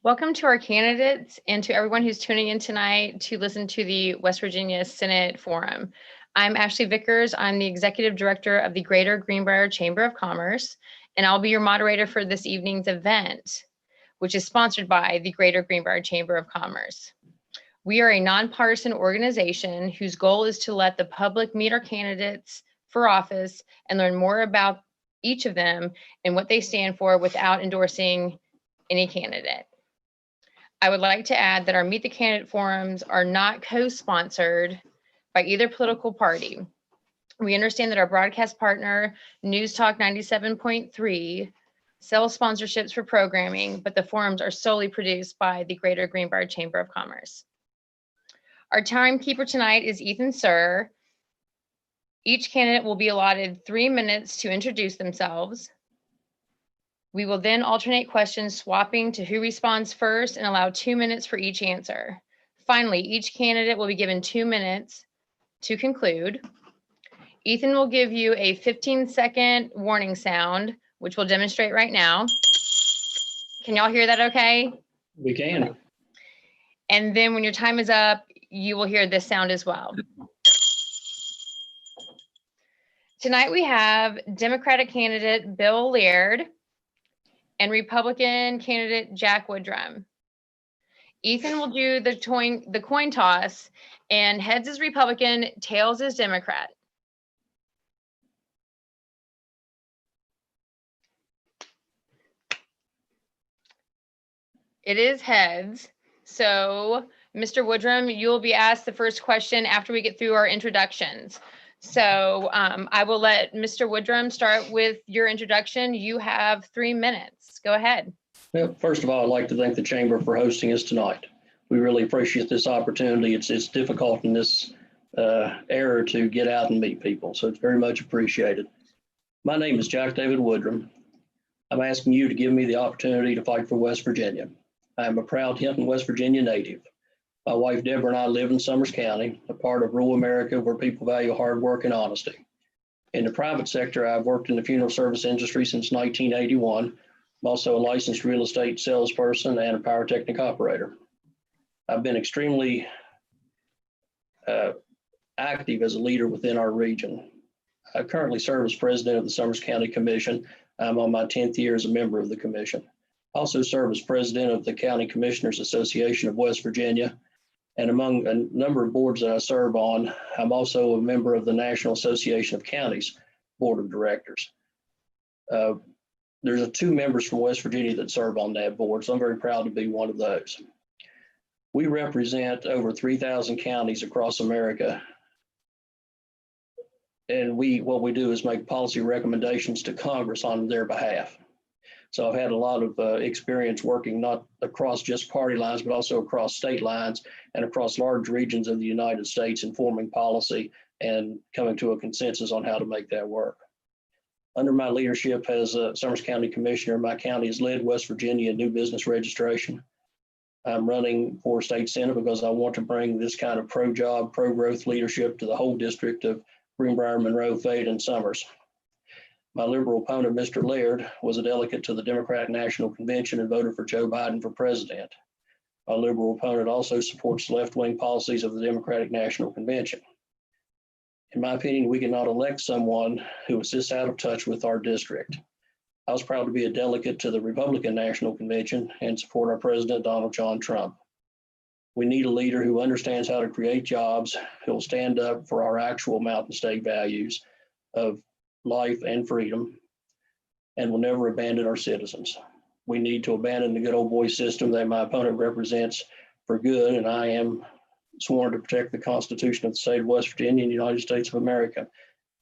Welcome to our candidates and to everyone who's tuning in tonight to listen to the West Virginia Senate Forum. I'm Ashley Vickers. I'm the Executive Director of the Greater Greenbrier Chamber of Commerce, and I'll be your moderator for this evening's event, which is sponsored by the Greater Greenbrier Chamber of Commerce. We are a nonpartisan organization whose goal is to let the public meet our candidates for office and learn more about each of them and what they stand for without endorsing any candidate. I would like to add that our Meet the Candidate forums are not co-sponsored by either political party. We understand that our broadcast partner, News Talk 97.3, sells sponsorships for programming, but the forums are solely produced by the Greater Greenbrier Chamber of Commerce. Our timekeeper tonight is Ethan Sir. Each candidate will be allotted 3 minutes to introduce themselves. We will then alternate questions, swapping to who responds first and allow 2 minutes for each answer. Finally, each candidate will be given 2 minutes to conclude. Ethan will give you a 15-second warning sound, which we'll demonstrate right now. Can y'all hear that okay? We can. And then when your time is up, you will hear this sound as well. Tonight we have Democratic candidate Bill Laird and Republican candidate Jack Woodrum. Ethan will do the coin toss, and heads is Republican, tails is Democrat. It is heads. So, Mr. Woodrum, you'll be asked the first question after we get through our introductions. So I will let Mr. Woodrum start with your introduction. You have 3 minutes. Go ahead. Well, first of all, I'd like to thank the Chamber for hosting us tonight. We really appreciate this opportunity. It's difficult in this era to get out and meet people, so it's very much appreciated. My name is Jack David Woodrum. I'm asking you to give me the opportunity to fight for West Virginia. I am a proud Hinton, West Virginia native. My wife, Deborah, and I live in Summers County, a part of rural America where people value hard work and honesty. In the private sector, I've worked in the funeral service industry since 1981. I'm also a licensed real estate salesperson and a pyrotechnic operator. I've been extremely active as a leader within our region. I currently serve as president of the Summers County Commission. I'm on my 10th year as a member of the commission. I also serve as president of the County Commissioners Association of West Virginia. And among a number of boards that I serve on, I'm also a member of the National Association of Counties Board of Directors. There's 2 members from West Virginia that serve on that board, so I'm very proud to be one of those. We represent over 3,000 counties across America. And what we do is make policy recommendations to Congress on their behalf. So I've had a lot of experience working not across just party lines, but also across state lines and across large regions of the United States in forming policy and coming to a consensus on how to make that work. Under my leadership as a Summers County Commissioner, my county has led West Virginia in new business registration. I'm running for state senate because I want to bring this kind of pro-job, pro-growth leadership to the whole district of Greenbrier, Monroe, Fayette, and Summers. My liberal opponent, Mr. Laird, was a delegate to the Democratic National Convention and voted for Joe Biden for president. My liberal opponent also supports the left-wing policies of the Democratic National Convention. In my opinion, we cannot elect someone who is this out of touch with our district. I was proud to be a delegate to the Republican National Convention and support our president, Donald John Trump. We need a leader who understands how to create jobs, who will stand up for our actual Mountain State values of life and freedom, and will never abandon our citizens. We need to abandon the good old boy system that my opponent represents for good, and I am sworn to protect the Constitution of the state of West Virginia and the United States of America.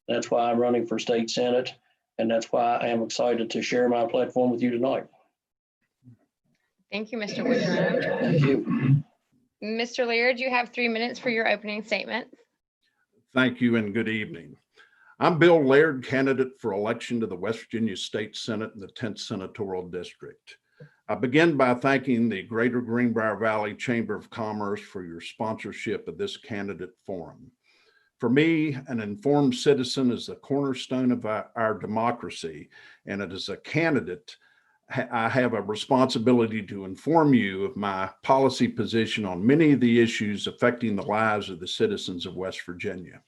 That's why I'm running for state senate, and that's why I am excited to share my platform with you tonight. Thank you, Mr. Woodrum. Thank you. Mr. Laird, you have 3 minutes for your opening statement. Thank you and good evening. I'm Bill Laird, candidate for election to the West Virginia State Senate in the 10th Senatorial District. I begin by thanking the Greater Greenbrier Valley Chamber of Commerce for your sponsorship of this candidate forum. For me, an informed citizen is the cornerstone of our democracy, and it is a candidate I have a responsibility to inform you of my policy position on many of the issues affecting the lives of the citizens of West Virginia.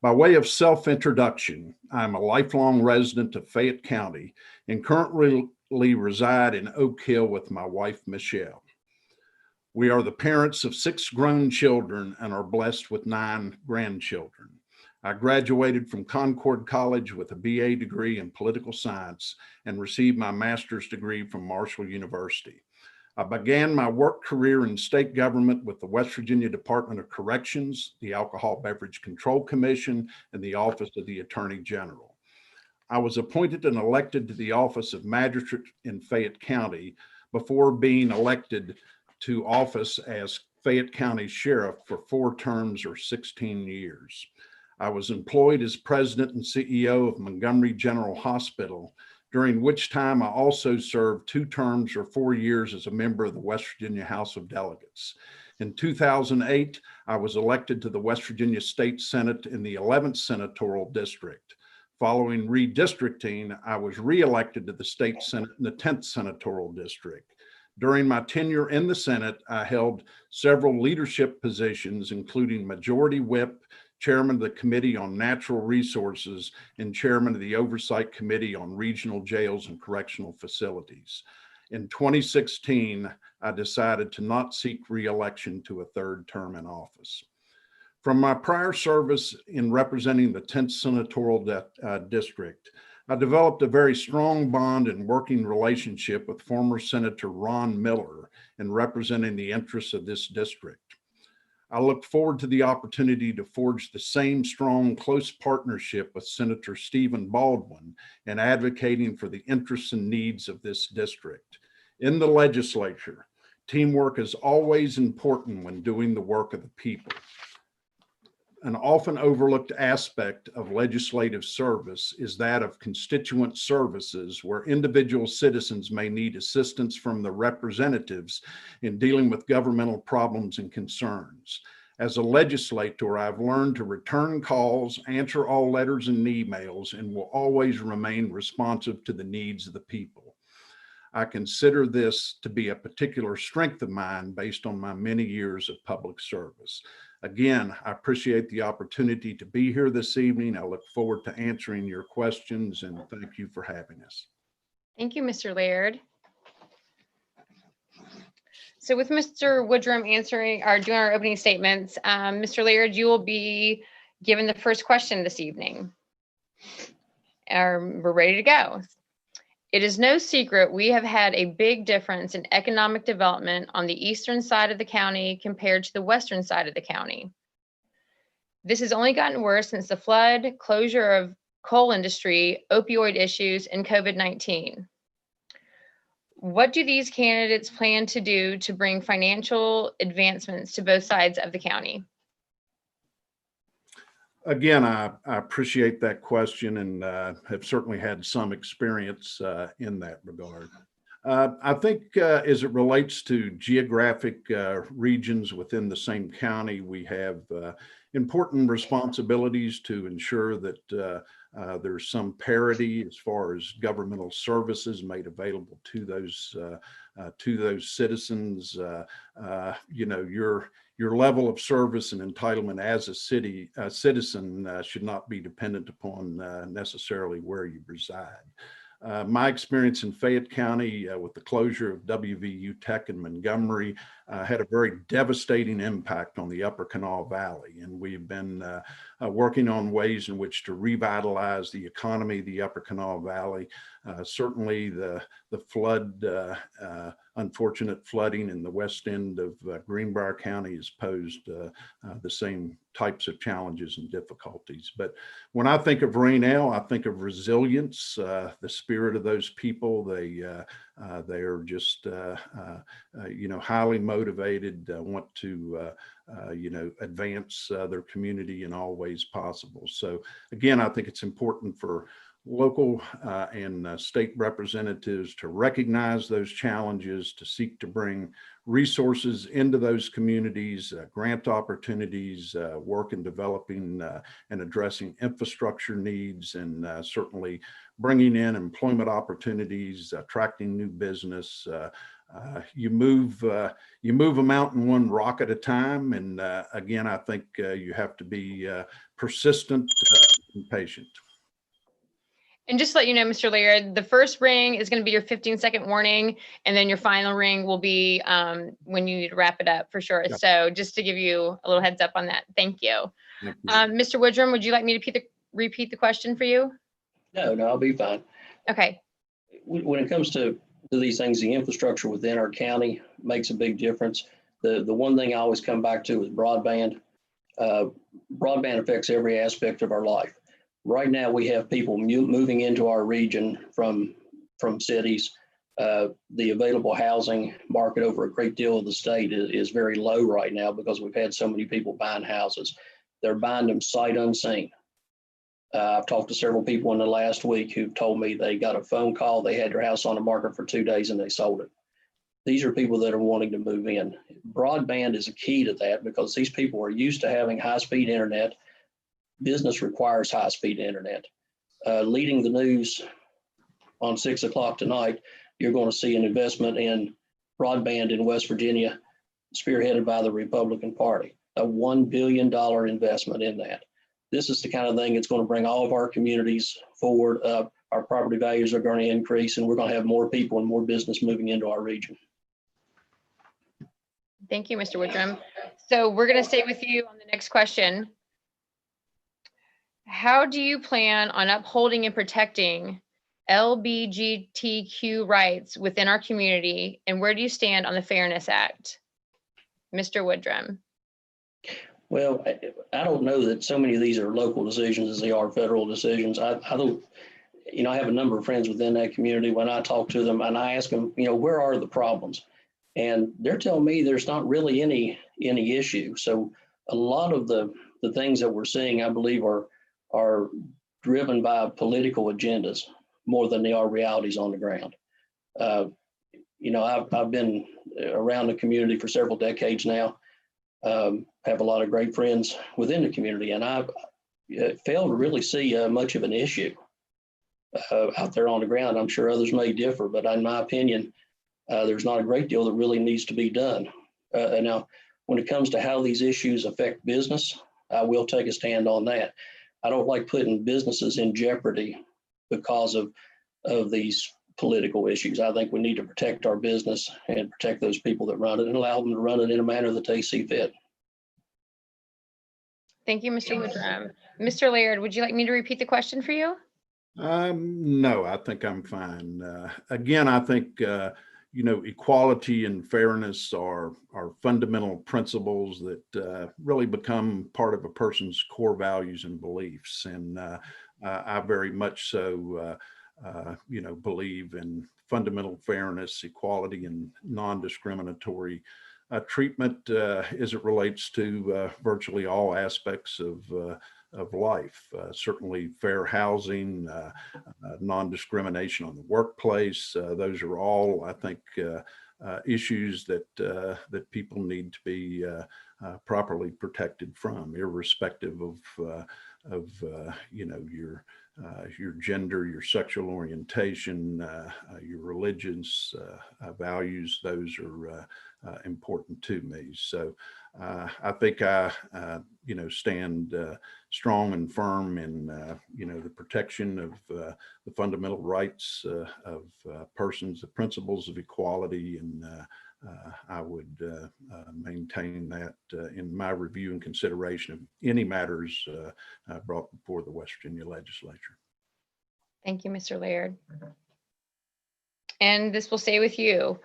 By way of self-introduction, I'm a lifelong resident of Fayette County and currently reside in Oak Hill with my wife, Michelle. We are the parents of 6 grown children and are blessed with 9 grandchildren. I graduated from Concord College with a BA degree in political science and received my master's degree from Marshall University. I began my work career in state government with the West Virginia Department of Corrections, the Alcohol Beverage Control Commission, and the Office of the Attorney General. I was appointed and elected to the office of magistrate in Fayette County before being elected to office as Fayette County Sheriff for 4 terms or 16 years. I was employed as president and CEO of Montgomery General Hospital, during which time I also served 2 terms or 4 years as a member of the West Virginia House of Delegates. In 2008, I was elected to the West Virginia State Senate in the 11th Senatorial District. Following redistricting, I was reelected to the State Senate in the 10th Senatorial District. During my tenure in the Senate, I held several leadership positions, including Majority Whip, Chairman of the Committee on Natural Resources, and Chairman of the Oversight Committee on Regional Jails and Correctional Facilities. In 2016, I decided to not seek re-election to a 3rd term in office. From my prior service in representing the 10th Senatorial District, I developed a very strong bond and working relationship with former Senator Ron Miller in representing the interests of this district. I look forward to the opportunity to forge the same strong, close partnership with Senator Stephen Baldwin in advocating for the interests and needs of this district. In the legislature, teamwork is always important when doing the work of the people. An often overlooked aspect of legislative service is that of constituent services, where individual citizens may need assistance from the representatives in dealing with governmental problems and concerns. As a legislator, I've learned to return calls, answer all letters and emails, and will always remain responsive to the needs of the people. I consider this to be a particular strength of mine based on my many years of public service. Again, I appreciate the opportunity to be here this evening. I look forward to answering your questions, and thank you for having us. Thank you, Mr. Laird. So with Mr. Woodrum doing our opening statements, Mr. Laird, you will be given the first question this evening. We're ready to go. It is no secret we have had a big difference in economic development on the eastern side of the county compared to the western side of the county. This has only gotten worse since the flood, closure of coal industry, opioid issues, and COVID-19. What do these candidates plan to do to bring financial advancements to both sides of the county? Again, I appreciate that question and have certainly had some experience in that regard. I think as it relates to geographic regions within the same county, we have important responsibilities to ensure that there's some parity as far as governmental services made available to those citizens. You know, your level of service and entitlement as a citizen should not be dependent upon necessarily where you reside. My experience in Fayette County with the closure of WVU Tech in Montgomery had a very devastating impact on the Upper Kanawha Valley. And we've been working on ways in which to revitalize the economy of the Upper Kanawha Valley. Certainly the flood, unfortunate flooding in the west end of Greenbrier County has posed the same types of challenges and difficulties. But when I think of Rainelle, I think of resilience, the spirit of those people. They are just, you know, highly motivated, want to, you know, advance their community in all ways possible. So again, I think it's important for local and state representatives to recognize those challenges, to seek to bring resources into those communities, grant opportunities, work in developing and addressing infrastructure needs, and certainly bringing in employment opportunities, attracting new business. You move a mountain one rock at a time. And again, I think you have to be persistent and patient. And just to let you know, Mr. Laird, the first ring is going to be your 15-second warning, and then your final ring will be when you need to wrap it up for sure. Yep. So just to give you a little heads up on that. Thank you. Thank you. Mr. Woodrum, would you like me to repeat the question for you? No, I'll be fine. Okay. When it comes to these things, the infrastructure within our county makes a big difference. The one thing I always come back to is broadband. Broadband affects every aspect of our life. Right now, we have people moving into our region from cities. The available housing market over a great deal of the state is very low right now because we've had so many people buying houses. They're buying them sight unseen. I've talked to several people in the last week who've told me they got a phone call, they had their house on the market for 2 days and they sold it. These are people that are wanting to move in. Broadband is a key to that because these people are used to having high-speed internet. Business requires high-speed internet. Leading the news on 6 o'clock tonight, you're going to see an investment in broadband in West Virginia, spearheaded by the Republican Party, a $1 billion investment in that. This is the kind of thing that's going to bring all of our communities forward. Our property values are going to increase, and we're going to have more people and more business moving into our region. Thank you, Mr. Woodrum. So we're going to stay with you on the next question. How do you plan on upholding and protecting LGBTQ rights within our community, and where do you stand on the Fairness Act? Mr. Woodrum. Well, I don't know that so many of these are local decisions as they are federal decisions. I don't, I have a number of friends within that community. When I talk to them and I ask them, where are the problems? And they're telling me there's not really any issue. So a lot of the things that we're seeing, I believe, are driven by political agendas more than they are realities on the ground. I've been around the community for several decades now. Have a lot of great friends within the community, and I've failed to really see much of an issue out there on the ground. I'm sure others may differ, but in my opinion, there's not a great deal that really needs to be done. And now, when it comes to how these issues affect business, I will take a stand on that. I don't like putting businesses in jeopardy because of these political issues. I think we need to protect our business and protect those people that run it and allow them to run it in a manner that they see fit. Thank you, Mr. Woodrum. Mr. Laird, would you like me to repeat the question for you? No, I think I'm fine. Again, I think, equality and fairness are fundamental principles that really become part of a person's core values and beliefs. And I very much so believe in fundamental fairness, equality, and non-discriminatory treatment as it relates to virtually all aspects of life. Certainly fair housing, non-discrimination on the workplace. Those are all, I think, issues that people need to be properly protected from, irrespective of your gender, your sexual orientation, your religious values. Those are important to me. So I think I stand strong and firm in the protection of the fundamental rights of persons, the principles of equality, and I would maintain that in my review and consideration of any matters brought before the West Virginia legislature. Thank you, Mr. Laird. And this will stay with you.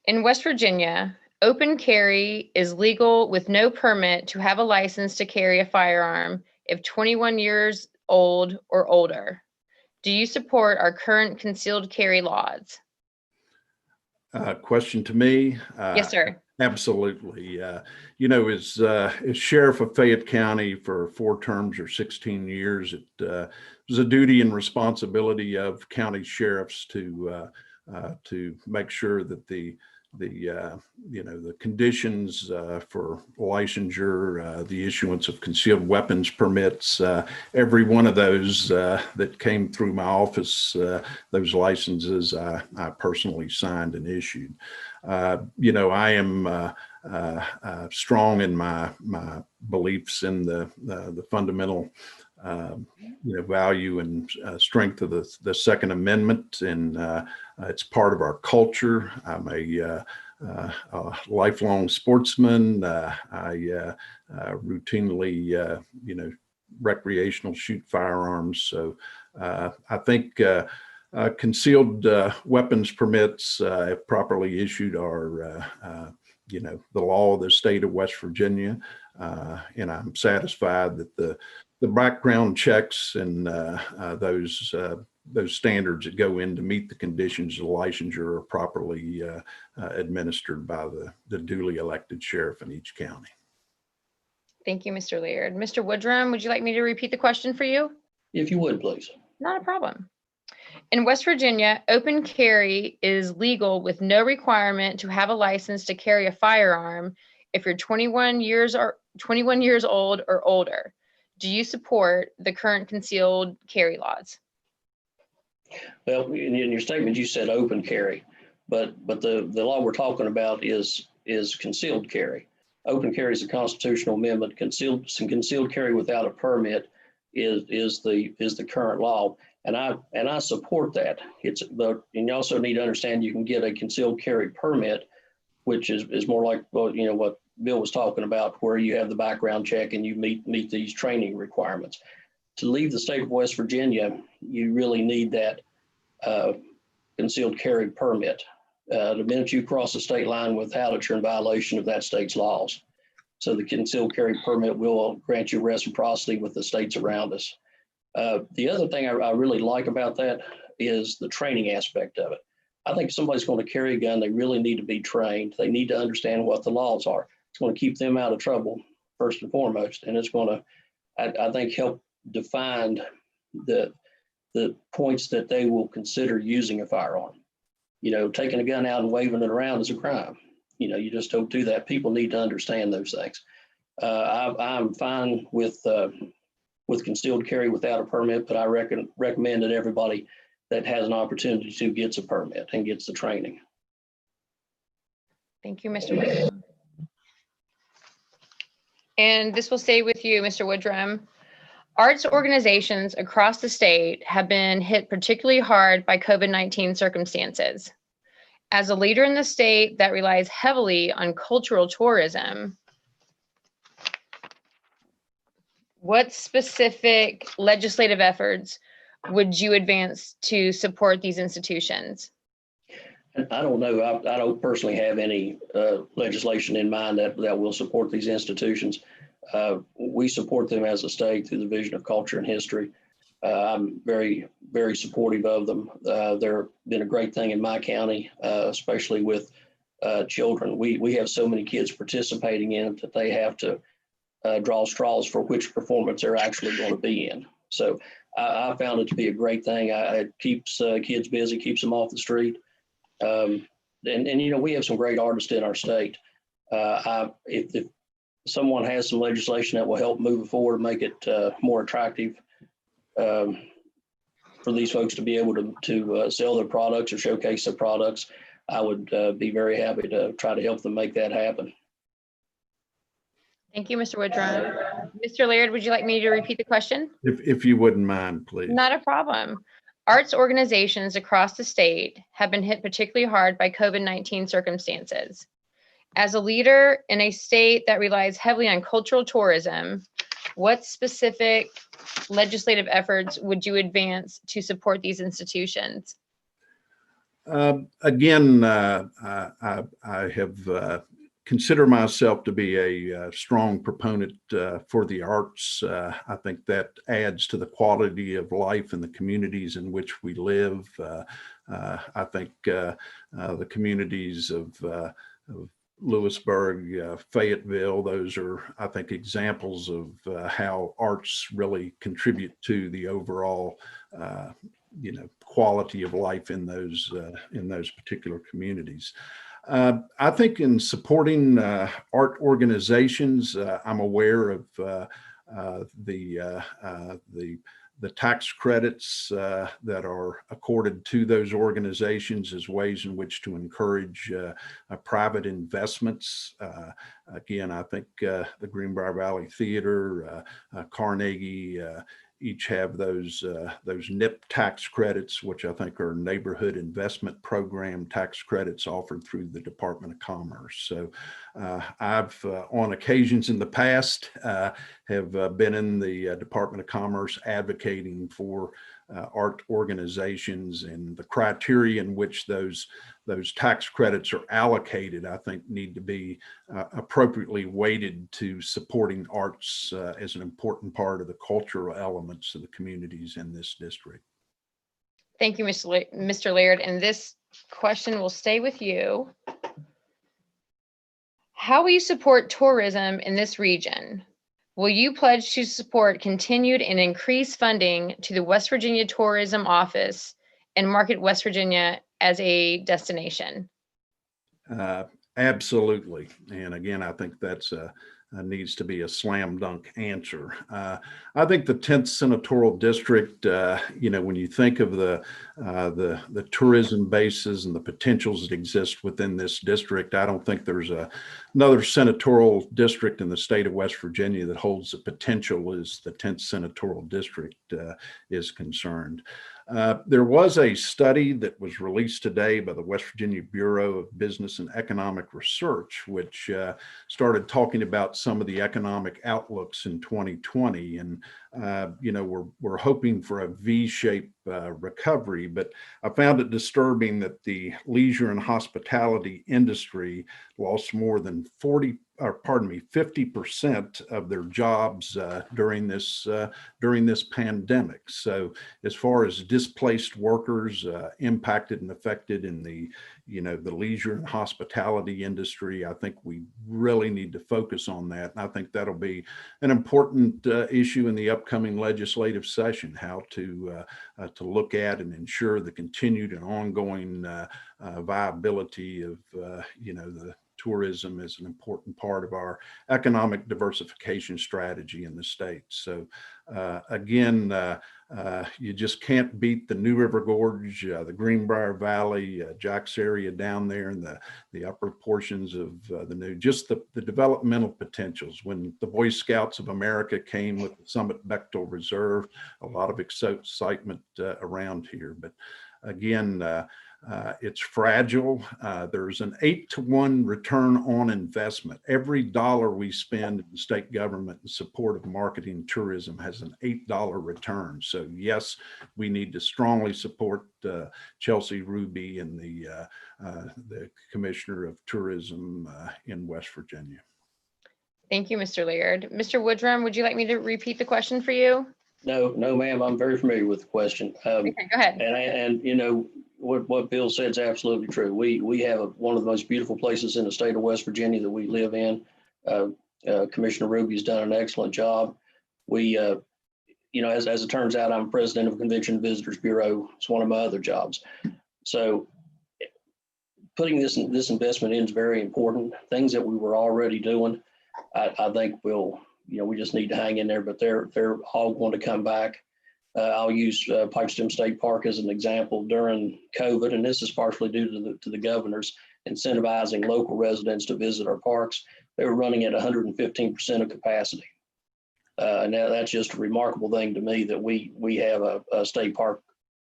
In West Virginia, open carry is legal with no permit to have a license to carry a firearm if 21 years old or older. Do you support our current concealed carry laws? Question to me? Yes, sir. Absolutely. As sheriff of Fayette County for 4 terms or 16 years, it was a duty and responsibility of county sheriffs to make sure that the the conditions for licensure, the issuance of concealed weapons permits, every one of those that came through my office, those licenses I personally signed and issued. I am strong in my beliefs in the fundamental value and strength of the Second Amendment, and it's part of our culture. I'm a lifelong sportsman. I routinely, recreational shoot firearms. So I think concealed weapons permits, if properly issued, are the law of the state of West Virginia, and I'm satisfied that the background checks and those standards that go in to meet the conditions of licensure are properly administered by the duly elected sheriff in each county. Thank you, Mr. Laird. Mr. Woodrum, would you like me to repeat the question for you? If you would, please. Not a problem. In West Virginia, open carry is legal with no requirement to have a license to carry a firearm if you're 21 years old or older. Do you support the current concealed carry laws? Well, in your statement, you said open carry, but the law we're talking about is concealed carry. Open carry is a constitutional amendment. Concealed carry without a permit is the current law, and I support that. And you also need to understand you can get a concealed carry permit, which is more like what Bill was talking about, where you have the background check and you meet these training requirements. To leave the state of West Virginia, you really need that concealed carry permit. The minute you cross the state line without it, you're in violation of that state's laws. So the concealed carry permit will grant you reciprocity with the states around us. The other thing I really like about that is the training aspect of it. I think if somebody's going to carry a gun, they really need to be trained. They need to understand what the laws are. It's going to keep them out of trouble, first and foremost, and it's going to, I think, help define the points that they will consider using a firearm. Taking a gun out and waving it around is a crime. You just don't do that. People need to understand those things. I'm fine with concealed carry without a permit, but I recommend that everybody that has an opportunity to gets a permit and gets the training. Thank you, Mr. Woodrum. And this will stay with you, Mr. Woodrum. Arts organizations across the state have been hit particularly hard by COVID-19 circumstances. As a leader in the state that relies heavily on cultural tourism, what specific legislative efforts would you advance to support these institutions? I don't know. I don't personally have any legislation in mind that will support these institutions. We support them as a state through the Division of Culture and History. I'm very, very supportive of them. They've been a great thing in my county, especially with children. We have so many kids participating in it that they have to draw straws for which performance they're actually going to be in. So I found it to be a great thing. It keeps kids busy, keeps them off the street. And we have some great artists in our state. If someone has some legislation that will help move it forward, make it more attractive for these folks to be able to sell their products or showcase their products, I would be very happy to try to help them make that happen. Thank you, Mr. Woodrum. Mr. Laird, would you like me to repeat the question? If you wouldn't mind, please. Not a problem. Arts organizations across the state have been hit particularly hard by COVID-19 circumstances. As a leader in a state that relies heavily on cultural tourism, what specific legislative efforts would you advance to support these institutions? Again, I have consider myself to be a strong proponent for the arts. I think that adds to the quality of life in the communities in which we live. I think the communities of Lewisburg, Fayetteville, those are, I think, examples of how arts really contribute to the overall quality of life in those particular communities. I think in supporting art organizations, I'm aware of the tax credits that are accorded to those organizations as ways in which to encourage private investments. Again, I think the Greenbrier Valley Theater, Carnegie, each have those NIP tax credits, which I think are Neighborhood Investment Program tax credits offered through the Department of Commerce. So I've on occasions in the past have been in the Department of Commerce advocating for art organizations, and the criteria in which those tax credits are allocated, I think, need to be appropriately weighted to supporting arts as an important part of the cultural elements of the communities in this district. Thank you, Mr. Laird. And this question will stay with you. How will you support tourism in this region? Will you pledge to support continued and increased funding to the West Virginia Tourism Office and market West Virginia as a destination? Absolutely. And again, I think that's needs to be a slam dunk answer. I think the 10th Senatorial District, when you think of the tourism bases and the potentials that exist within this district, I don't think there's another senatorial district in the state of West Virginia that holds the potential as the 10th Senatorial District is concerned. There was a study that was released today by the West Virginia Bureau of Business and Economic Research, which started talking about some of the economic outlooks in 2020. And, we're hoping for a V-shaped recovery, but I found it disturbing that the leisure and hospitality industry lost more than 50% of their jobs during this pandemic. So as far as displaced workers impacted and affected in the leisure and hospitality industry, I think we really need to focus on that. And I think that'll be an important issue in the upcoming legislative session, how to look at and ensure the continued and ongoing viability of the tourism is an important part of our economic diversification strategy in the state. So again, you just can't beat the New River Gorge, the Greenbrier Valley, Jack's area down there, and the upper portions of just the developmental potentials. When the Boy Scouts of America came with the Summit Bechtel Reserve, a lot of excitement around here. But again, it's fragile. There's an 8-to-1 return on investment. Every dollar we spend in the state government in support of marketing tourism has an $8 return. So yes, we need to strongly support Chelsea Ruby and the Commissioner of Tourism in West Virginia. Thank you, Mr. Laird. Mr. Woodrum, would you like me to repeat the question for you? No, ma'am. I'm very familiar with the question. Okay, go ahead. And what Bill said is absolutely true. We have one of the most beautiful places in the state of West Virginia that we live in. Commissioner Ruby's done an excellent job. We, as it turns out, I'm president of Convention and Visitors Bureau. It's one of my other jobs. So putting this investment in is very important. Things that we were already doing, I think we just need to hang in there, but they're all going to come back. I'll use Pipestem State Park as an example. During COVID, and this is partially due to the governors incentivizing local residents to visit our parks, they were running at 115% of capacity. And that's just a remarkable thing to me that we have a state park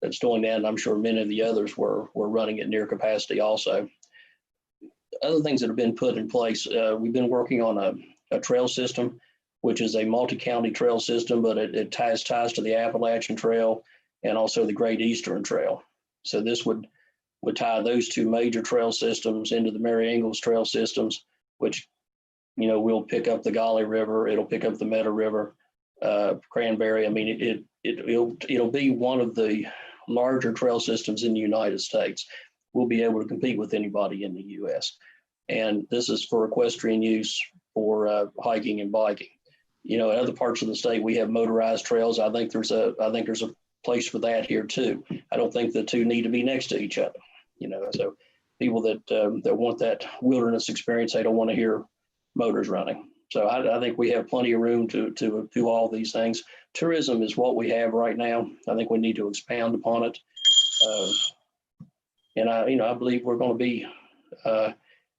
that's doing that, and I'm sure many of the others were running at near capacity also. Other things that have been put in place, we've been working on a trail system, which is a multi-county trail system, but it ties to the Appalachian Trail and also the Great Eastern Trail. So this would tie those two major trail systems into the Mary Ingalls trail systems, which, will pick up the Golly River, it'll pick up the Meadow River, Cranberry. I mean, it'll be one of the larger trail systems in the United States. We'll be able to compete with anybody in the U.S. And this is for equestrian use, for hiking and biking. In other parts of the state, we have motorized trails. I think there's a place for that here too. I don't think the two need to be next to each other. So people that want that wilderness experience. They don't want to hear motors running. So I think we have plenty of room to do all these things. Tourism is what we have right now. I think we need to expand upon it. And I believe we're going to be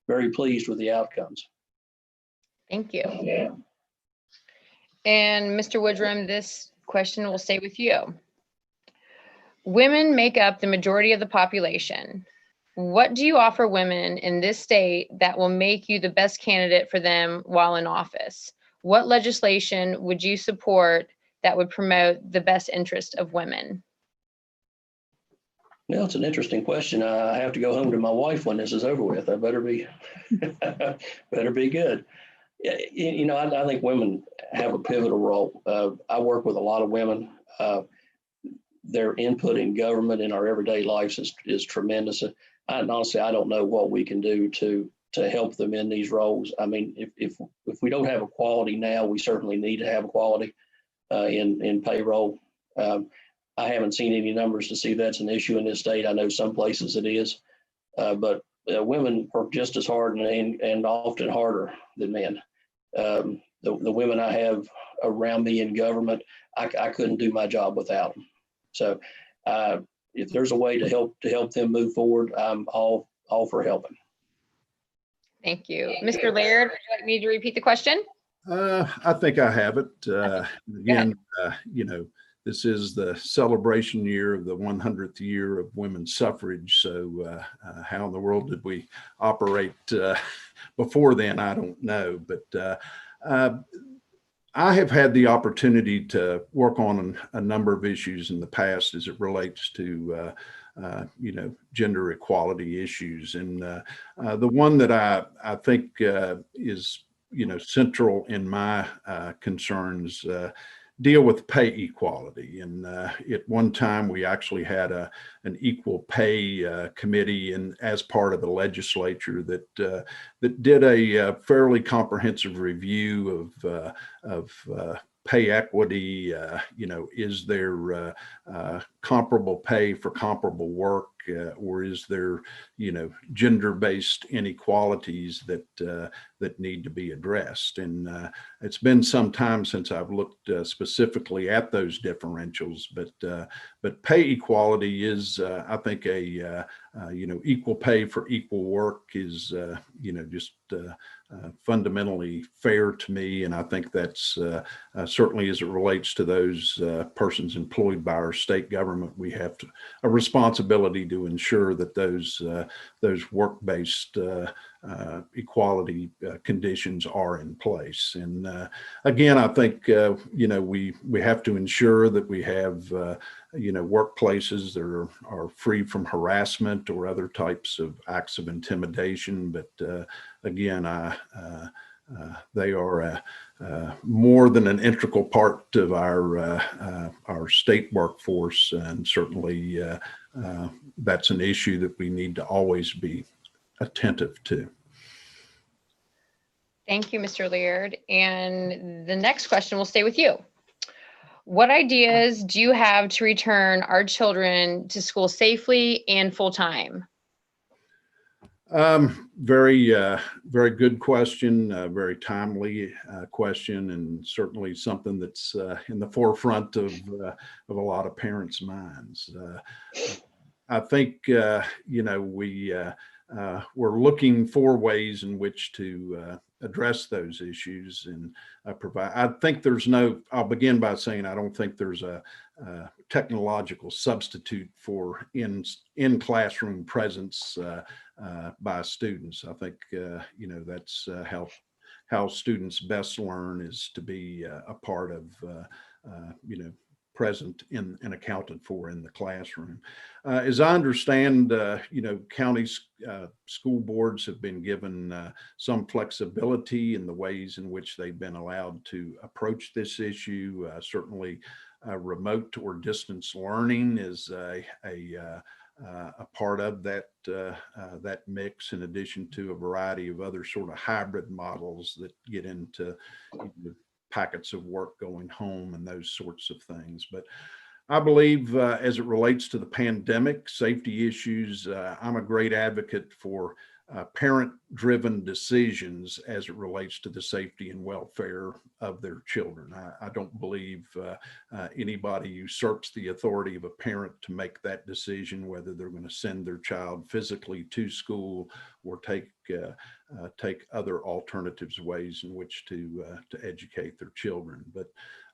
very pleased with the outcomes. Thank you. And Mr. Woodrum, this question will stay with you. Women make up the majority of the population. What do you offer women in this state that will make you the best candidate for them while in office? What legislation would you support that would promote the best interest of women? Well, it's an interesting question. I have to go home to my wife when this is over with. I better be, better be good. I think women have a pivotal role. I work with a lot of women. Their input in government in our everyday lives is tremendous. And honestly, I don't know what we can do to help them in these roles. I mean, if we don't have equality now, we certainly need to have equality in payroll. I haven't seen any numbers to see that's an issue in this state. I know some places it is, but women work just as hard and often harder than men. The women I have around me in government, I couldn't do my job without them. So if there's a way to help them move forward, I'm all for helping. Thank you. Mr. Laird, would you like me to repeat the question? I think I have it. Again, this is the celebration year of the 100th year of women's suffrage. So how in the world did we operate before then? I don't know. But I have had the opportunity to work on a number of issues in the past as it relates to gender equality issues. And the one that I think is central in my concerns deal with pay equality. And at one time, we actually had an equal pay committee, and as part of the legislature that did a fairly comprehensive review of pay equity. Is there comparable pay for comparable work, or is there gender-based inequalities that need to be addressed? And it's been some time since I've looked specifically at those differentials, but pay equality is I think equal pay for equal work is just fundamentally fair to me. And I think that's certainly as it relates to those persons employed by our state government, we have a responsibility to ensure that those work-based equality conditions are in place. And again, I think we have to ensure that we have workplaces that are free from harassment or other types of acts of intimidation. But again, they are more than an integral part of our state workforce, and certainly that's an issue that we need to always be attentive to. Thank you, Mr. Laird. And the next question will stay with you. What ideas do you have to return our children to school safely and full time? Very good question, very timely question, and certainly something that's in the forefront of a lot of parents' minds. I think we're looking for ways in which to address those issues and provide. I think I'll begin by saying I don't think there's a technological substitute for in classroom presence by students. I think that's how students best learn, is to be a part of present in and accounted for in the classroom. As I understand, counties, school boards have been given some flexibility in the ways in which they've been allowed to approach this issue. Certainly, remote or distance learning is a part of that mix, in addition to a variety of other sort of hybrid models that get into packets of work going home and those sorts of things. But I believe as it relates to the pandemic, safety issues, I'm a great advocate for parent-driven decisions as it relates to the safety and welfare of their children. I don't believe anybody usurps the authority of a parent to make that decision, whether they're going to send their child physically to school or take other alternatives, ways in which to educate their children. But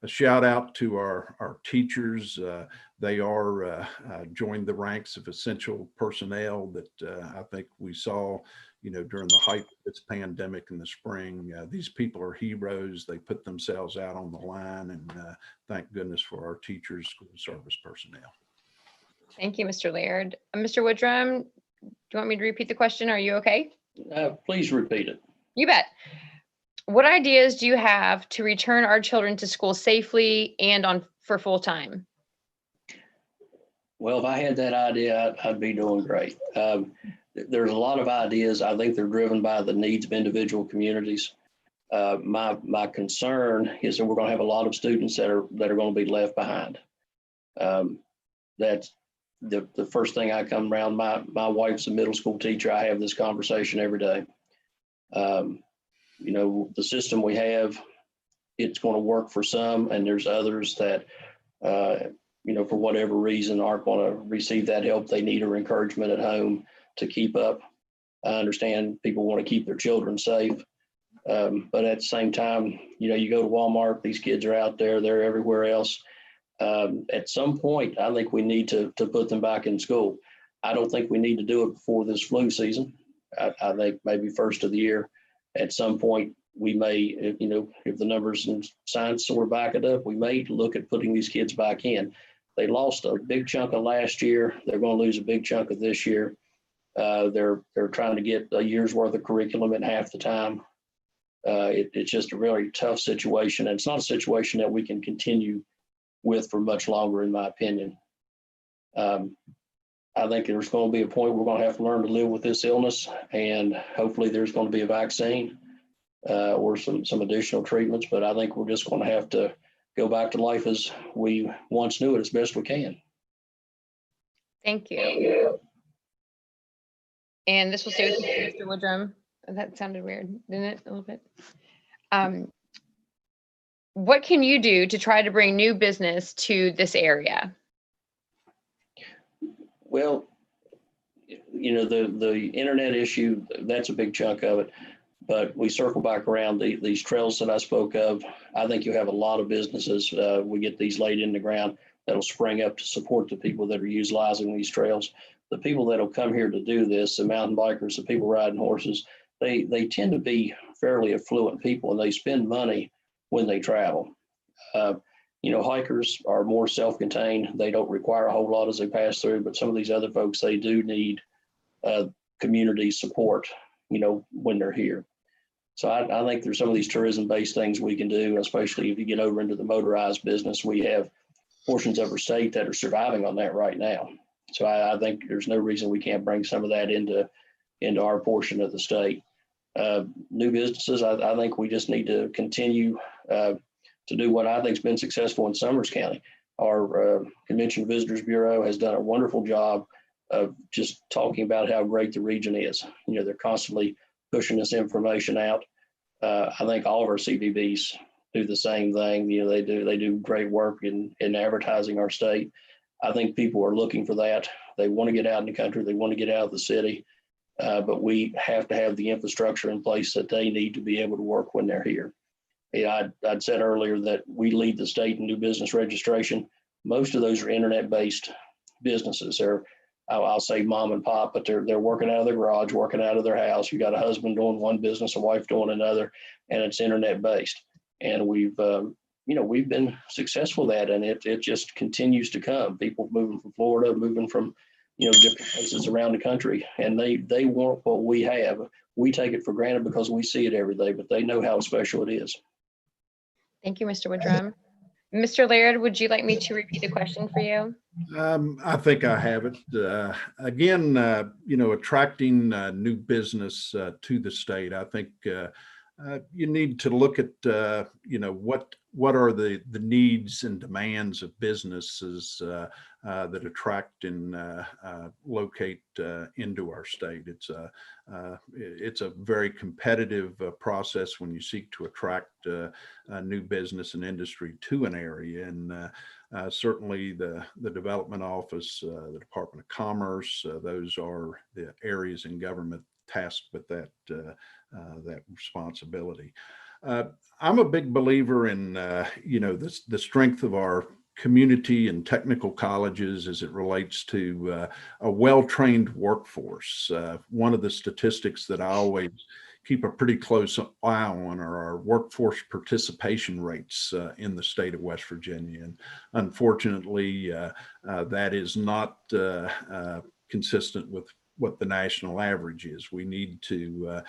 a shout out to our teachers. They are joined the ranks of essential personnel that I think we saw, during the height of this pandemic in the spring. These people are heroes. They put themselves out on the line, and thank goodness for our teachers, school service personnel. Thank you, Mr. Laird. Mr. Woodrum, do you want me to repeat the question? Are you okay? Please repeat it. You bet. What ideas do you have to return our children to school safely and for full time? Well, if I had that idea, I'd be doing great. There's a lot of ideas. I think they're driven by the needs of individual communities. My concern is that we're going to have a lot of students that are going to be left behind. That's the first thing I come around. My wife's a middle school teacher. I have this conversation every day. The system we have, it's going to work for some, and there's others that, for whatever reason, aren't going to receive that help they need or encouragement at home to keep up. I understand people want to keep their children safe, but at the same time, you go to Walmart, these kids are out there, they're everywhere else. At some point, I think we need to put them back in school. I don't think we need to do it before this flu season. I think maybe first of the year. At some point, we may, if the numbers and science sort of back it up, we may look at putting these kids back in. They lost a big chunk of last year. They're going to lose a big chunk of this year. They're trying to get a year's worth of curriculum in half the time. It's just a really tough situation. And it's not a situation that we can continue with for much longer, in my opinion. I think there's going to be a point we're going to have to learn to live with this illness, and hopefully there's going to be a vaccine or some additional treatments, but I think we're just going to have to go back to life as we once knew it as best we can. Thank you. And this will stay with you, Mr. Woodrum. That sounded weird, didn't it, a little bit? What can you do to try to bring new business to this area? Well, the internet issue, that's a big chunk of it, but we circle back around these trails that I spoke of. I think you have a lot of businesses. We get these laid in the ground that'll spring up to support the people that are utilizing these trails. The people that'll come here to do this, the mountain bikers, the people riding horses, they tend to be fairly affluent people, and they spend money when they travel. Hikers are more self-contained. They don't require a whole lot as they pass through, but some of these other folks, they do need community support, when they're here. So I think there's some of these tourism-based things we can do, especially if you get over into the motorized business. We have portions of our state that are surviving on that right now. So I think there's no reason we can't bring some of that into our portion of the state. New businesses, I think we just need to continue to do what I think has been successful in Summers County. Our Convention Visitors Bureau has done a wonderful job of just talking about how great the region is. They're constantly pushing this information out. I think all of our CVBs do the same thing. They do great work in advertising our state. I think people are looking for that. They want to get out in the country. They want to get out of the city, but we have to have the infrastructure in place that they need to be able to work when they're here. I'd said earlier that we lead the state in new business registration. Most of those are internet-based businesses. I'll say mom and pop, but they're working out of their garage, working out of their house. You got a husband doing one business, a wife doing another, and it's internet-based. And we've been successful at that, and it just continues to come. People moving from Florida, moving from different places around the country, and they want what we have. We take it for granted because we see it every day, but they know how special it is. Thank you, Mr. Woodrum. Mr. Laird, would you like me to repeat the question for you? I think I have it. Again, attracting new business to the state. I think you need to look at, what are the needs and demands of businesses that attract and locate into our state. It's a very competitive process when you seek to attract new business and industry to an area. And certainly the Development Office, the Department of Commerce, those are the areas in government tasked with that responsibility. I'm a big believer in the strength of our community and technical colleges as it relates to a well-trained workforce. One of the statistics that I always keep a pretty close eye on are our workforce participation rates in the state of West Virginia. And unfortunately, that is not consistent with what the national average is. We need to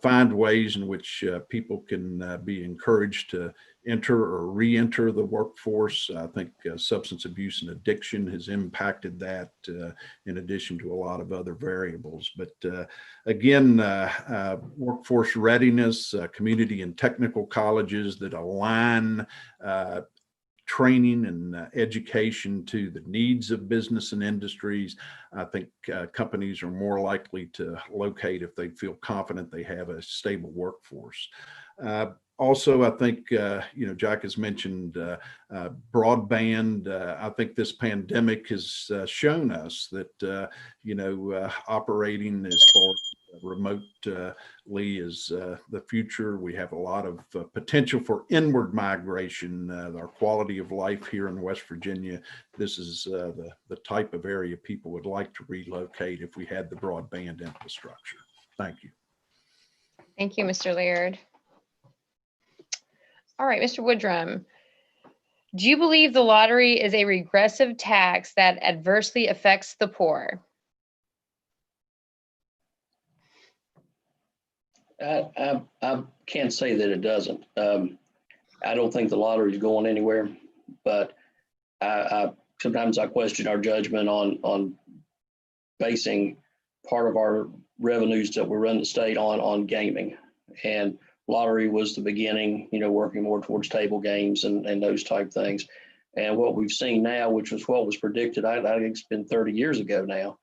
find ways in which people can be encouraged to enter or re-enter the workforce. I think substance abuse and addiction has impacted that in addition to a lot of other variables. But again, workforce readiness, community and technical colleges that align training and education to the needs of business and industries. I think companies are more likely to locate if they feel confident they have a stable workforce. Also, I think, Jack has mentioned broadband. I think this pandemic has shown us that, operating as far as remotely is the future. We have a lot of potential for inward migration. Our quality of life here in West Virginia, this is the type of area people would like to relocate if we had the broadband infrastructure. Thank you. Thank you, Mr. Laird. All right, Mr. Woodrum, do you believe the lottery is a regressive tax that adversely affects the poor? I can't say that it doesn't. I don't think the lottery is going anywhere, but sometimes I question our judgment on basing part of our revenues that we run the state on gaming. And lottery was the beginning, working more towards table games and those type things. And what we've seen now, which was what was predicted, I think it's been 30 years ago now,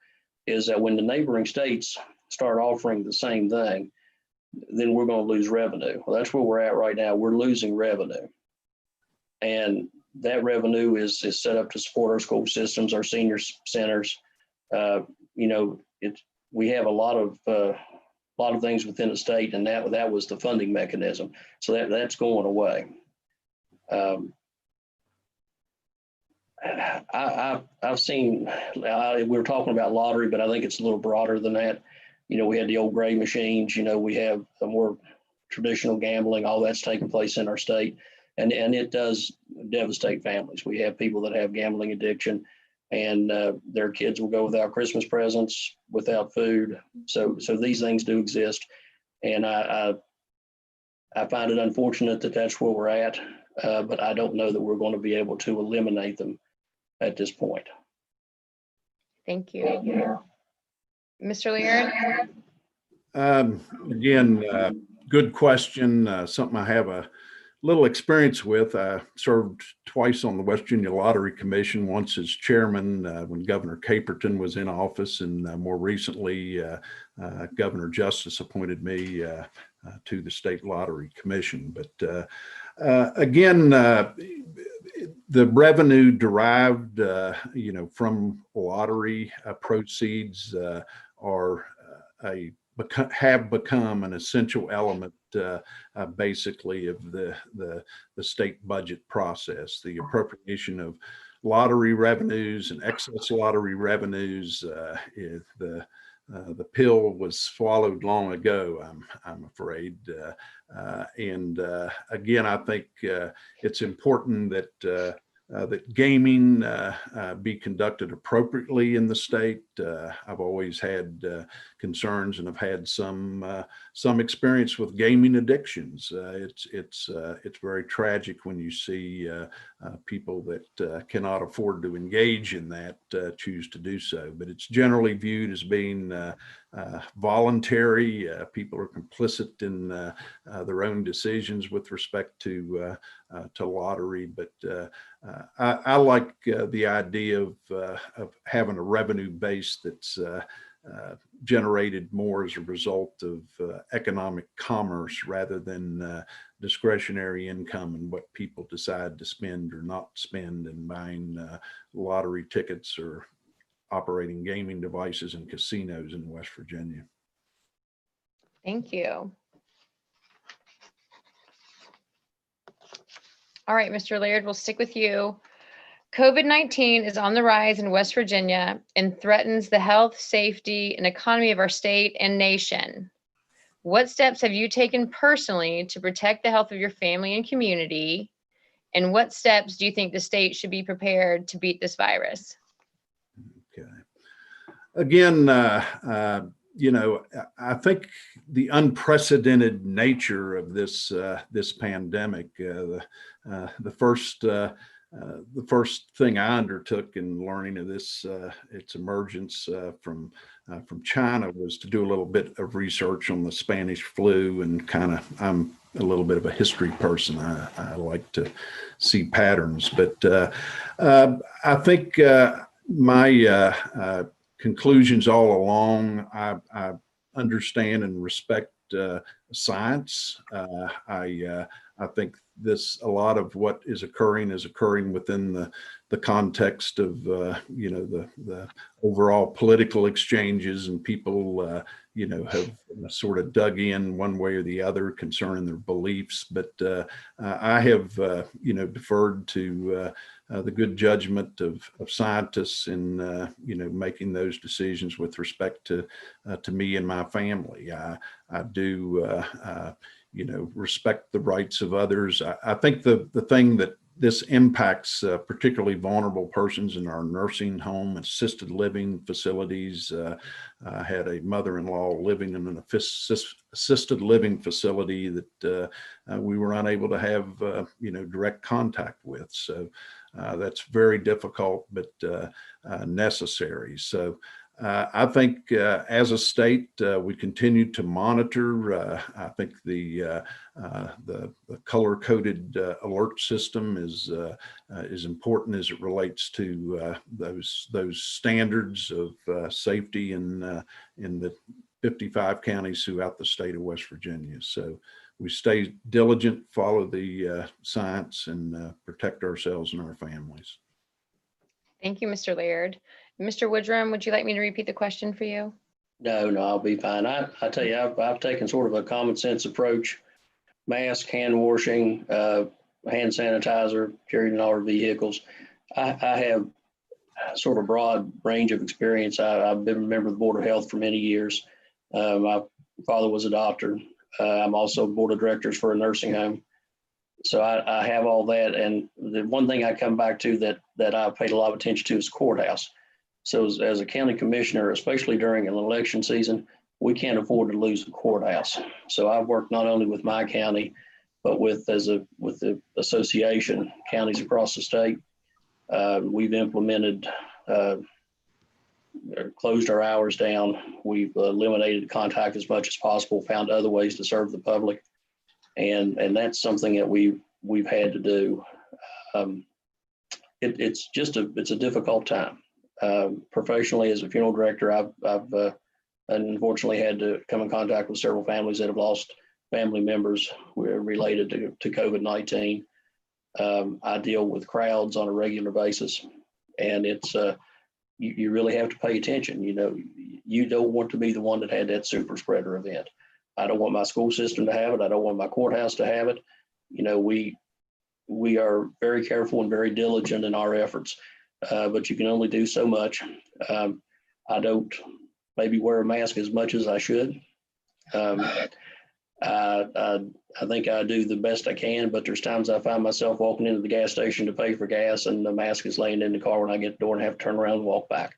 is that when the neighboring states start offering the same thing, then we're going to lose revenue. Well, that's where we're at right now. We're losing revenue. And that revenue is set up to support our school systems, our senior centers. We have a lot of things within the state, and that was the funding mechanism. So that's going away. I've seen, we were talking about lottery, but I think it's a little broader than that. We had the old gray machines, we have a more traditional gambling, all that's taking place in our state. And it does devastate families. We have people that have gambling addiction, and their kids will go without Christmas presents, without food. So these things do exist. And I find it unfortunate that that's where we're at, but I don't know that we're going to be able to eliminate them at this point. Thank you. Mr. Laird? Again, good question. Something I have a little experience with. I served twice on the West Virginia Lottery Commission, once as chairman when Governor Caperton was in office, and more recently, Governor Justice appointed me to the State Lottery Commission. But again, the revenue derived, from lottery proceeds have become an essential element, basically, of the state budget process. The appropriation of lottery revenues and excess lottery revenues, the pill was swallowed long ago, I'm afraid. And again, I think it's important that that gaming be conducted appropriately in the state. I've always had concerns, and have had some experience with gaming addictions. It's very tragic when you see people that cannot afford to engage in that choose to do so. But it's generally viewed as being voluntary. People are complicit in their own decisions with respect to lottery. But I like the idea of having a revenue base that's generated more as a result of economic commerce rather than discretionary income and what people decide to spend or not spend in buying lottery tickets or operating gaming devices in casinos in West Virginia. Thank you. All right, Mr. Laird, we'll stick with you. COVID-19 is on the rise in West Virginia and threatens the health, safety, and economy of our state and nation. What steps have you taken personally to protect the health of your family and community? And what steps do you think the state should be prepared to beat this virus? Okay. Again, you know, I think the unprecedented nature of this pandemic, the first thing I undertook in learning of this, its emergence from China, was to do a little bit of research on the Spanish flu, and I'm a little bit of a history person. I like to see patterns, but I think my conclusions all along, I understand and respect science. I think a lot of what is occurring within the context of you know, the overall political exchanges, and people you know, have sort of dug in one way or the other concerning their beliefs. But I have you know, deferred to the good judgment of scientists in you know, making those decisions with respect to me and my family. I do you know, respect the rights of others. I think the thing that this impacts particularly vulnerable persons in our nursing home, assisted living facilities. I had a mother-in-law living in an assisted living facility that we were unable to have you know, direct contact with. So that's very difficult, but necessary. So I think as a state, we continue to monitor. I think the color-coded alert system is important as it relates to those standards of safety in the 55 counties throughout the state of West Virginia. So we stay diligent, follow the science, and protect ourselves and our families. Thank you, Mr. Laird. Mr. Woodrum, would you like me to repeat the question for you? No, I'll be fine. I tell you, I've taken sort of a common sense approach: mask, hand washing, hand sanitizer, carried in all our vehicles. I have sort of broad range of experience. I've been a member of the Board of Health for many years. My father was a doctor. I'm also board of directors for a nursing home. So I have all that. And the one thing I come back to that I paid a lot of attention to is courthouse. So as a county commissioner, especially during an election season, we can't afford to lose the courthouse. So I've worked not only with my county, but with the association, counties across the state. We've implemented, closed our hours down. We've eliminated contact as much as possible, found other ways to serve the public. And that's something that we've had to do. It's a difficult time. Professionally, as a funeral director, I've unfortunately had to come in contact with several families that have lost family members related to COVID-19. I deal with crowds on a regular basis, and it's you really have to pay attention. You know, you don't want to be the one that had that super spreader event. I don't want my school system to have it. I don't want my courthouse to have it. You know, we are very careful and very diligent in our efforts, but you can only do so much. I don't maybe wear a mask as much as I should. I think I do the best I can, but there's times I find myself walking into the gas station to pay for gas, and the mask is laying in the car when I get the door and have to turn around and walk back.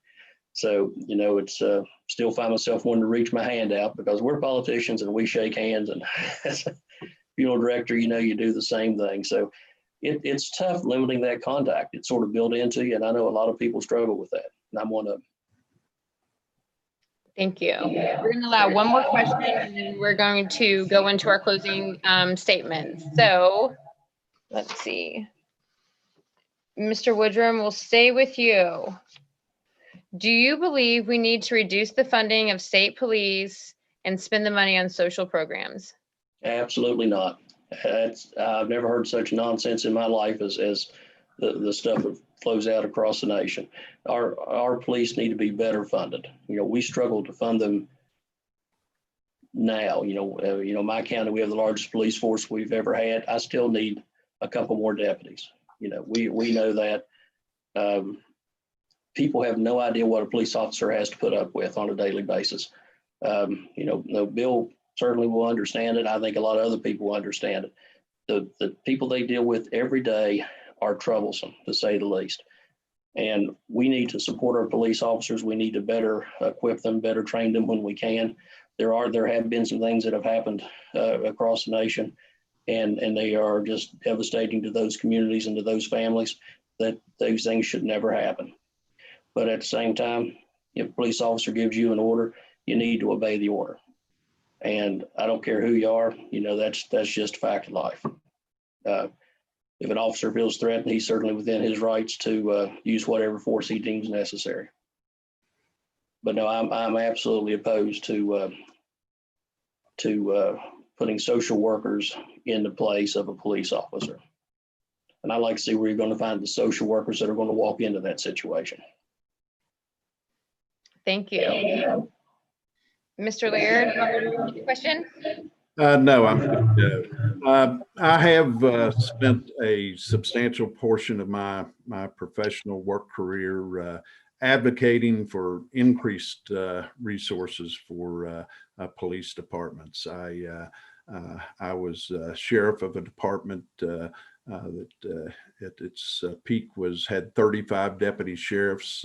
So, you know, it's still find myself wanting to reach my hand out because we're politicians and we shake hands, and as a funeral director, you know, you do the same thing. So it's tough limiting that contact. It's sort of built into you, and I know a lot of people struggle with that, and I'm one of them. Thank you. We're going to allow one more question, and then we're going to go into our closing statements. So let's see. Mr. Woodrum, we'll stay with you. Do you believe we need to reduce the funding of state police and spend the money on social programs? Absolutely not. I've never heard such nonsense in my life as the stuff that flows out across the nation. Our police need to be better funded. We struggle to fund them now. My county, we have the largest police force we've ever had. I still need a couple more deputies. We know that. People have no idea what a police officer has to put up with on a daily basis. Bill certainly will understand it. I think a lot of other people will understand it. The people they deal with every day are troublesome, to say the least. And we need to support our police officers. We need to better equip them, better train them when we can. There have been some things that have happened across the nation, and they are just devastating to those communities and to those families, that those things should never happen. But at the same time, if a police officer gives you an order, you need to obey the order. And I don't care who you are, that's just a fact of life. If an officer feels threatened, he's certainly within his rights to use whatever force he deems necessary. But no, I'm absolutely opposed to putting social workers in the place of a police officer. And I'd like to see where you're going to find the social workers that are going to walk into that situation. Thank you. Mr. Laird, question? No, I'm good. I have spent a substantial portion of my professional work career advocating for increased resources for police departments. I was sheriff of a department that at its peak had 35 deputy sheriffs.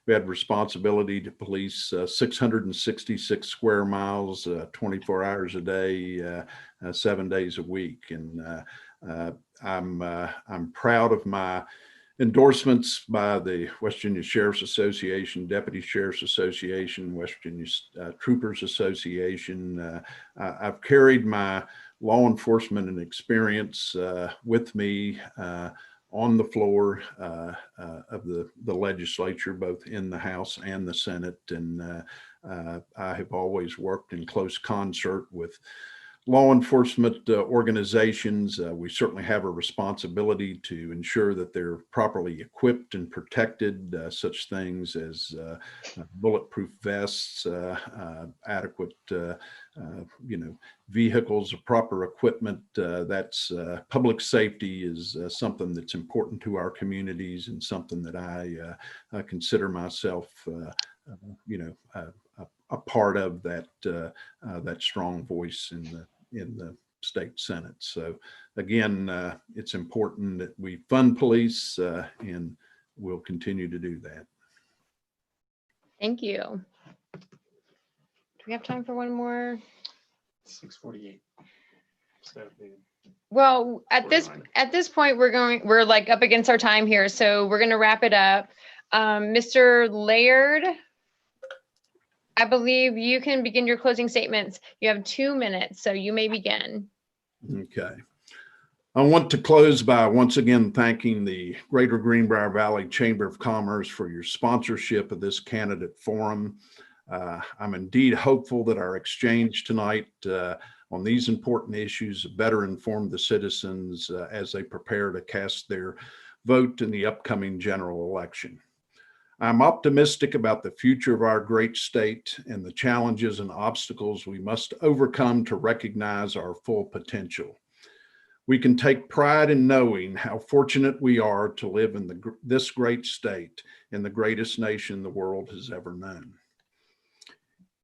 We had responsibility to police 666 square miles, 24 hours a day, 7 days a week. And I'm proud of my endorsements by the West Virginia Sheriff's Association, Deputy Sheriff's Association, West Virginia Troopers Association. I've carried my law enforcement and experience with me on the floor of the legislature, both in the House and the Senate. And I have always worked in close concert with law enforcement organizations. We certainly have a responsibility to ensure that they're properly equipped and protected, such things as bulletproof vests, adequate vehicles, proper equipment. That's public safety is something that's important to our communities, and something that I consider myself a part of that strong voice in the state Senate. So again, it's important that we fund police, and we'll continue to do that. Thank you. Do we have time for one more? 6:48. Well, at this point, we're like up against our time here, so we're going to wrap it up. Mr. Laird, I believe you can begin your closing statements. You have 2 minutes, so you may begin. Okay. I want to close by once again thanking the Greater Greenbrier Valley Chamber of Commerce for your sponsorship of this candidate forum. I'm indeed hopeful that our exchange tonight on these important issues better inform the citizens as they prepare to cast their vote in the upcoming general election. I'm optimistic about the future of our great state and the challenges and obstacles we must overcome to recognize our full potential. We can take pride in knowing how fortunate we are to live in this great state, in the greatest nation the world has ever known.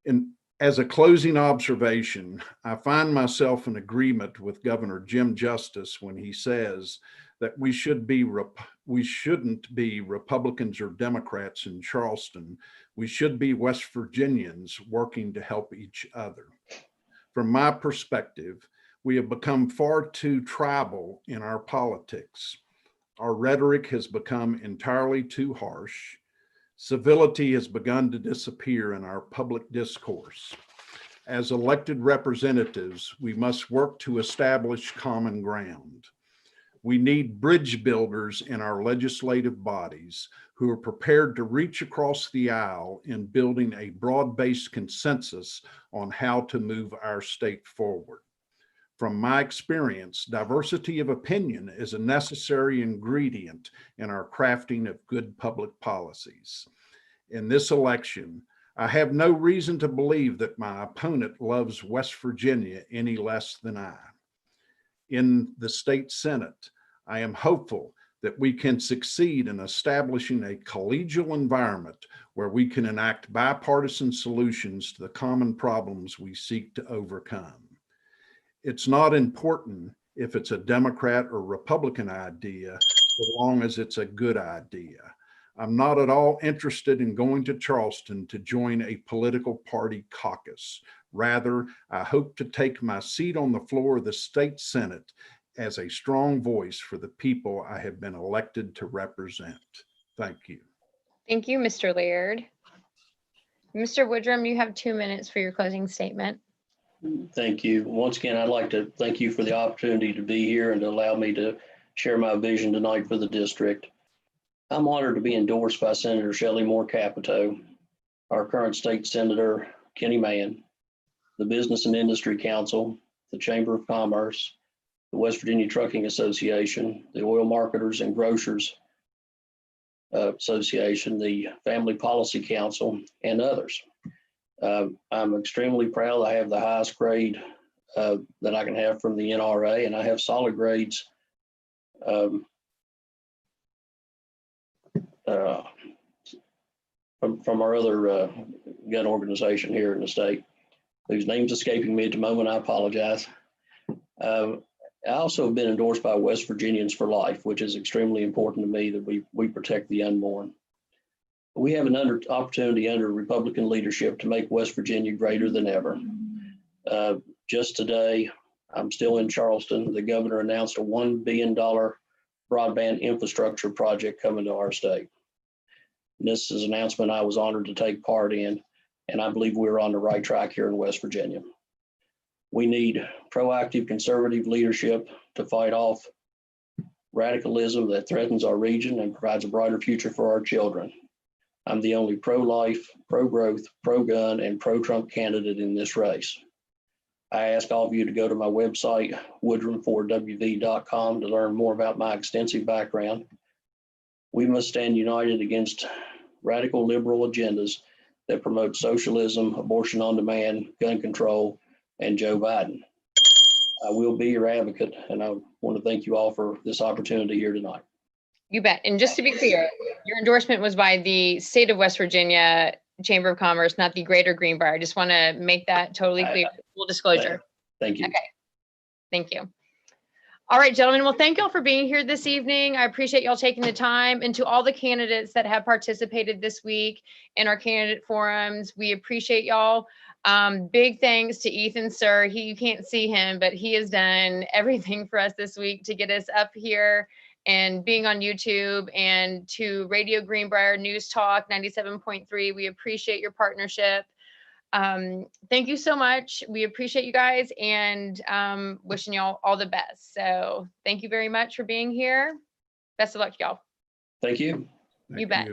And as a closing observation, I find myself in agreement with Governor Jim Justice when he says that we shouldn't be Republicans or Democrats in Charleston. We should be West Virginians working to help each other. From my perspective, We have become far too tribal in our politics. Our rhetoric has become entirely too harsh. Civility has begun to disappear in our public discourse. As elected representatives, we must work to establish common ground. We need bridge builders in our legislative bodies who are prepared to reach across the aisle in building a broad-based consensus on how to move our state forward. From my experience, diversity of opinion is a necessary ingredient in our crafting of good public policies. In this election, I have no reason to believe that my opponent loves West Virginia any less than I. In the state Senate, I am hopeful that we can succeed in establishing a collegial environment where we can enact bipartisan solutions to the common problems we seek to overcome. It's not important if it's a Democrat or Republican idea, as long as it's a good idea. I'm not at all interested in going to Charleston to join a political party caucus. Rather, I hope to take my seat on the floor of the state Senate as a strong voice for the people I have been elected to represent. Thank you. Thank you, Mr. Laird. Mr. Woodrum, you have 2 minutes for your closing statement. Thank you. Once again, I'd like to thank you for the opportunity to be here and to allow me to share my vision tonight for the district. I'm honored to be endorsed by Senator Shelley Moore Capito, our current state senator, Kenny Mann, the Business and Industry Council, the Chamber of Commerce, the West Virginia Trucking Association, the Oil Marketers and Grocers Association, the Family Policy Council, and others. I'm extremely proud I have the highest grade that I can have from the NRA, and I have solid grades from our other gun organization here in the state, whose name's escaping me at the moment. I apologize. I also have been endorsed by West Virginians for Life, which is extremely important to me that we protect the unborn. We have an opportunity under Republican leadership to make West Virginia greater than ever. Just today, I'm still in Charleston. The governor announced a $1 billion broadband infrastructure project coming to our state. And this is an announcement I was honored to take part in, and I believe we're on the right track here in West Virginia. We need proactive conservative leadership to fight off radicalism that threatens our region and provides a brighter future for our children. I'm the only pro-life, pro-growth, pro-gun, and pro-Trump candidate in this race. I ask all of you to go to my website, woodrum4wv.com, to learn more about my extensive background. We must stand united against radical liberal agendas that promote socialism, abortion on demand, gun control, and Joe Biden. I will be your advocate, and I want to thank you all for this opportunity here tonight. You bet. And just to be clear, your endorsement was by the state of West Virginia Chamber of Commerce, not the Greater Greenbrier. I just want to make that totally clear. Full disclosure. Thank you. Okay. Thank you. All right, gentlemen. Well, thank y'all for being here this evening. I appreciate y'all taking the time. And to all the candidates that have participated this week in our candidate forums, we appreciate y'all. Big thanks to Ethan, sir. You can't see him, but he has done everything for us this week to get us up here and being on YouTube, and to Radio Greenbrier News Talk 97.3. We appreciate your partnership. Thank you so much. We appreciate you guys, and wishing y'all all the best. So thank you very much for being here. Best of luck, y'all. Thank you. Thank You bet.